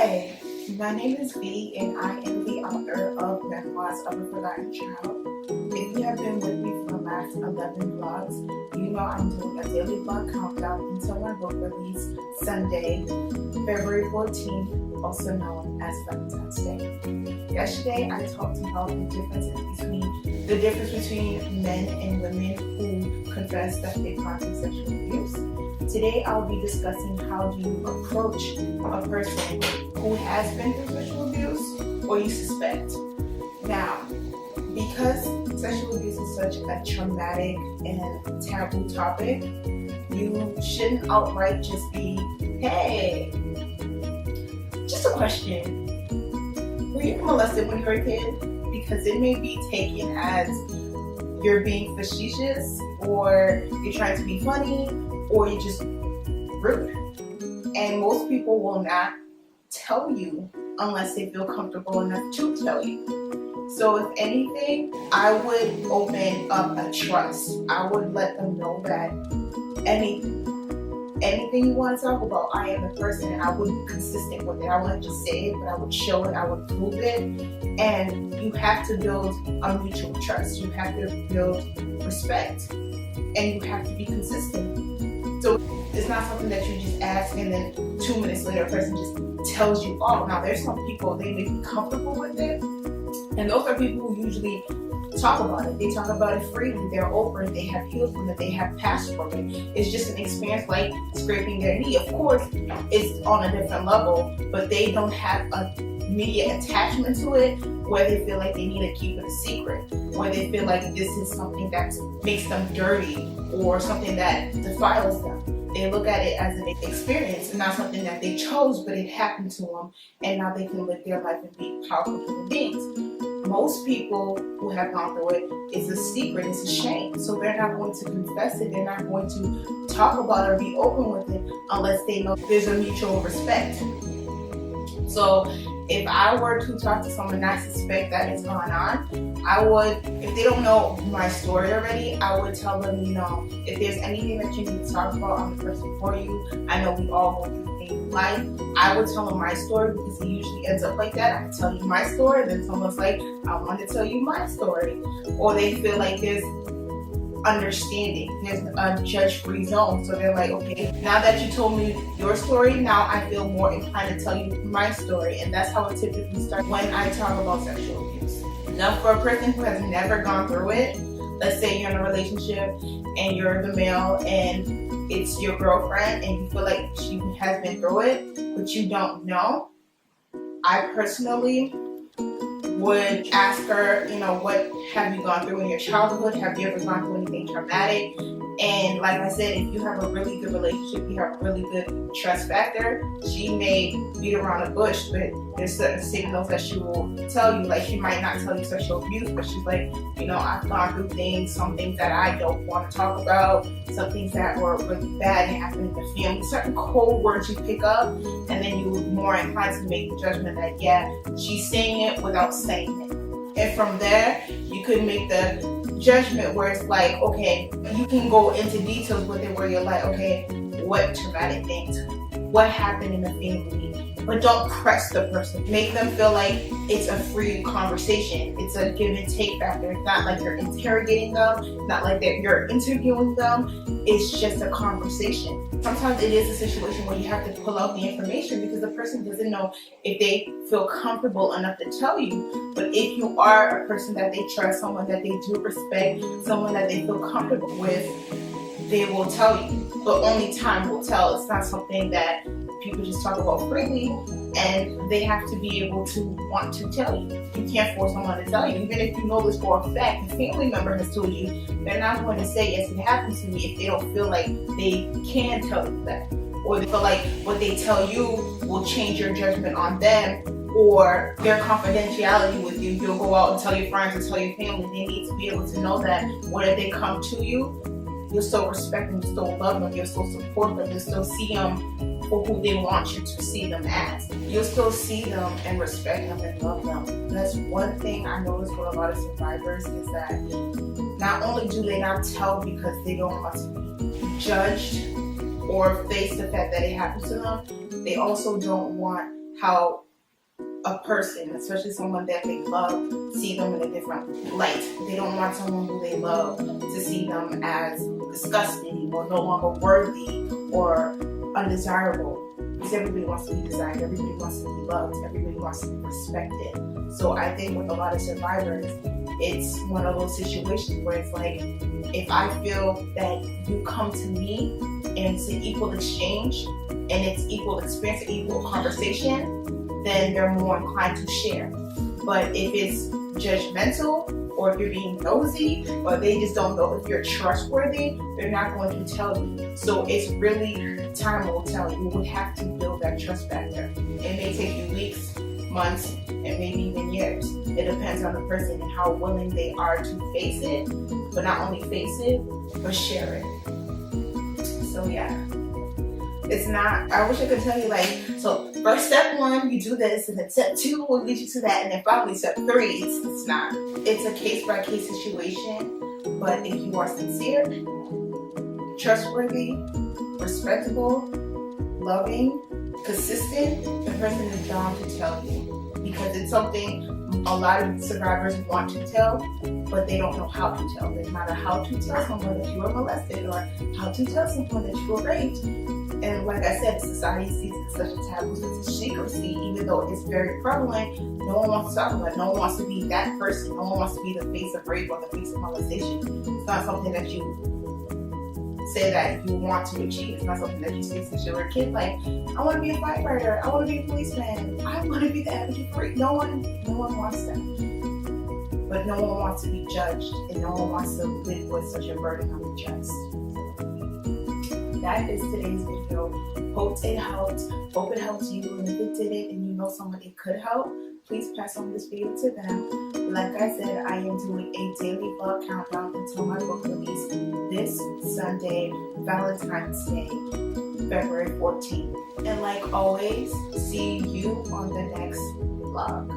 Hi, my name is Vie and I am the author of Memoirs of a Forgotten Child. If you have been with me for the last 11 vlogs, you know I'm doing a daily vlog countdown until my book release Sunday, February 14th, also known as Valentine's Day. Yesterday I talked about the difference between men and women who confess that they've gone through sexual abuse. Today I'll be discussing how do you approach a person who has been through sexual abuse or you suspect. Now, because sexual abuse is such a traumatic and taboo topic, you shouldn't outright just be, hey, just a question. Were you molested when you were a kid? Because it may be taken as you're being facetious, or you're trying to be funny, or you're just rude. And most people will not tell you unless they feel comfortable enough to tell you. So if anything, I would open up a trust. I would let them know that anything you want to talk about, I am the person, and I would be consistent with it. I wouldn't just say it, but I would show it, I would prove it. And you have to build a mutual trust. You have to build respect, and you have to be consistent. So it's not something that you just ask and then 2 minutes later a person just tells you all. Now there's some people, they may be comfortable with it, and those are people who usually talk about it. They talk about it freely, they're open, they have healed from it, they have passed from it. It's just an experience like scraping their knee. Of course, it's on a different level, but they don't have a media attachment to it where they feel like they need to keep it a secret, where they feel like this is something that makes them dirty or something that defiles them. They look at it as an experience and not something that they chose, but it happened to them, and now they can live their life and be powerful human beings. Most people who have gone through it, it's a secret, it's a shame. So they're not going to confess it, they're not going to talk about it or be open with it unless they know there's a mutual respect. So if I were to talk to someone and I suspect that it's going on, I would, if they don't know my story already, I would tell them, you know, if there's anything that you need to talk about, I'm the person for you. I know we all go through things in life. I would tell them my story because it usually ends up like that. I tell you my story, then someone's like, I want to tell you my story. Or they feel like there's understanding, there's a judge-free zone. So they're like, okay, now that you told me your story, now I feel more inclined to tell you my story. And that's how it typically starts when I talk about sexual abuse. Now for a person who has never gone through it, let's say you're in a relationship and you're the male and it's your girlfriend and you feel like she has been through it, but you don't know, I personally would ask her, you know, what have you gone through in your childhood? Have you ever gone through anything traumatic? And like I said, if you have a really good relationship, you have a really good trust factor, she may beat around the bush, but there's certain signals that she will tell you. Like, she might not tell you sexual abuse, but she's like, you know, I've gone through things, some things that I don't want to talk about, some things that were really bad and happened in the family, certain code words you pick up, and then you're more inclined to make the judgment that, yeah, she's saying it without saying it. And from there, you could make the judgment where it's like, okay, you can go into details with it where you're like, okay, what traumatic things, what happened in the family, but don't press the person. Make them feel like it's a free conversation. It's a give and take factor. It's not like you're interrogating them, not like that you're interviewing them. It's just a conversation. Sometimes it is a situation where you have to pull out the information because the person doesn't know if they feel comfortable enough to tell you. But if you are a person that they trust, someone that they do respect, someone that they feel comfortable with, they will tell you. But only time will tell. It's not something that people just talk about freely, and they have to be able to want to tell you. You can't force someone to tell you. Even if you know this for a fact, a family member has told you, they're not going to say, yes, it happened to me, if they don't feel like they can tell you that. Or they feel like what they tell you will change your judgment on them, or their confidentiality with you. You'll go out and tell your friends and tell your family. They need to be able to know that when they come to you, you'll still respect them, you'll still love them, you'll still support them, you'll still see them for who they want you to see them as. You'll still see them and respect them and love them. And that's one thing I notice with a lot of survivors is that not only do they not tell because they don't want to be judged or face the fact that it happened to them, they also don't want how a person, especially someone that they love, see them in a different light. They don't want someone who they love to see them as disgusting or no longer worthy or undesirable. Because everybody wants to be desired, everybody wants to be loved, everybody wants to be respected. So I think with a lot of survivors, it's one of those situations where it's like, if I feel that you come to me and it's an equal exchange and it's equal experience, equal conversation, then they're more inclined to share. But if it's judgmental, or if you're being nosy, or they just don't know if you're trustworthy, they're not going to tell you. So it's really, time will tell. You would have to build that trust factor. It may take you weeks, months, and maybe even years. It depends on the person and how willing they are to face it, but not only face it, but share it. So yeah. It's not, I wish I could tell you like, so first step 1, you do this, and then step 2 will lead you to that, and then probably step 3, it's not. It's a case-by-case situation, but if you are sincere, trustworthy, respectable, loving, consistent, the person is bound to tell you. Because it's something a lot of survivors want to tell, but they don't know how to tell. No matter how to tell someone that you were molested, or how to tell someone that you were raped. And like I said, society sees it as such a taboo, such a secrecy, even though it's very prevalent. No one wants to talk about it. No one wants to be that person. No one wants to be the face of rape or the face of molestation. It's not something that you say that you want to achieve. It's not something that you say since you were a kid. Like, I want to be a firefighter. I want to be a policeman. I want to be the advocate for rape. No one wants that. But no one wants to be judged, and no one wants to live with such a burden on their chest. That is today's video. Hope it helped. Hope it helped you. And if it didn't, and you know someone it could help, please pass on this video to them. Like I said, I am doing a daily vlog countdown until my book release this Sunday, Valentine's Day, February 14th. And like always, see you on the next vlog.